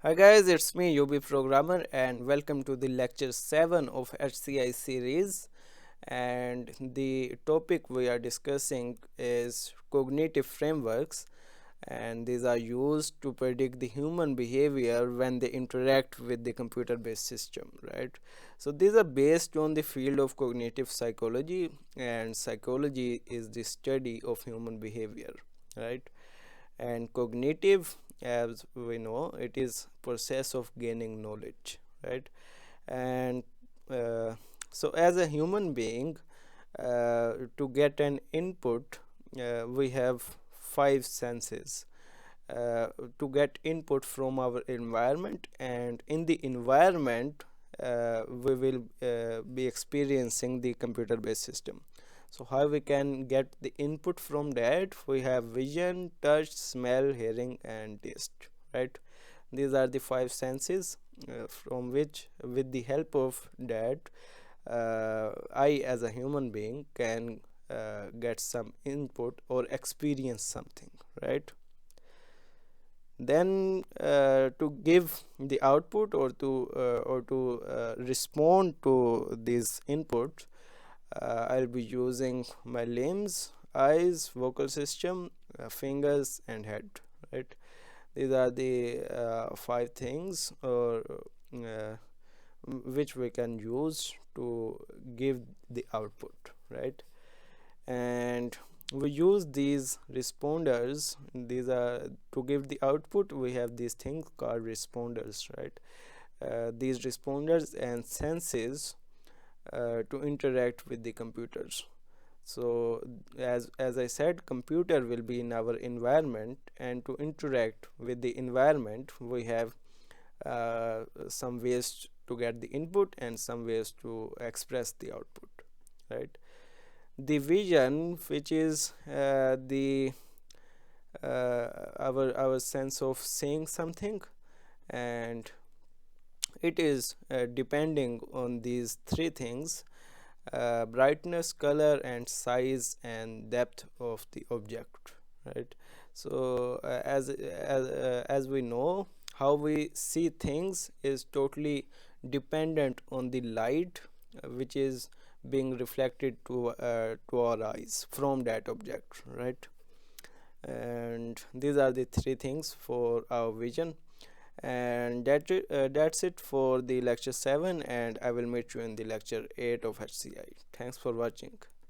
Hi guys, it's me UBprogrammer and welcome to the lecture 7 of HCI series, and the topic we are discussing is cognitive frameworks, and these are used to predict the human behavior when they interact with the computer based system, right? So these are based on the field of cognitive psychology, and psychology is the study of human behavior, right? And cognitive, as we know, it is process of gaining knowledge, right? And uh, so as a human being, to get an input, we have five senses to get input from our environment, and in the environment we will be experiencing the computer based system. So how we can get the input from that? We have vision, touch, smell, hearing and taste, right? These are the five senses from which, with the help of that, I as a human being can get some input or experience something, right? Then to give the output or to respond to these inputs, I'll be using my limbs, eyes, vocal system, fingers and head, right? These are the five things or uh, which we can use to give the output, right? And we use these responders. These are to give the output. We have these things called responders, right? These responders and senses to interact with the computers. So as I said, computer will be in our environment, and to interact with the environment we have some ways to get the input and some ways to express the output, right? The vision, which is the our sense of seeing something, and it is depending on these three things: brightness, color and size and depth of the object, right? So as we know, how we see things is totally dependent on the light which is being reflected to our eyes from that object, right? And these are the three things for our vision. And that's it for the lecture 7, and I will meet you in the lecture 8 of HCI. Thanks for watching.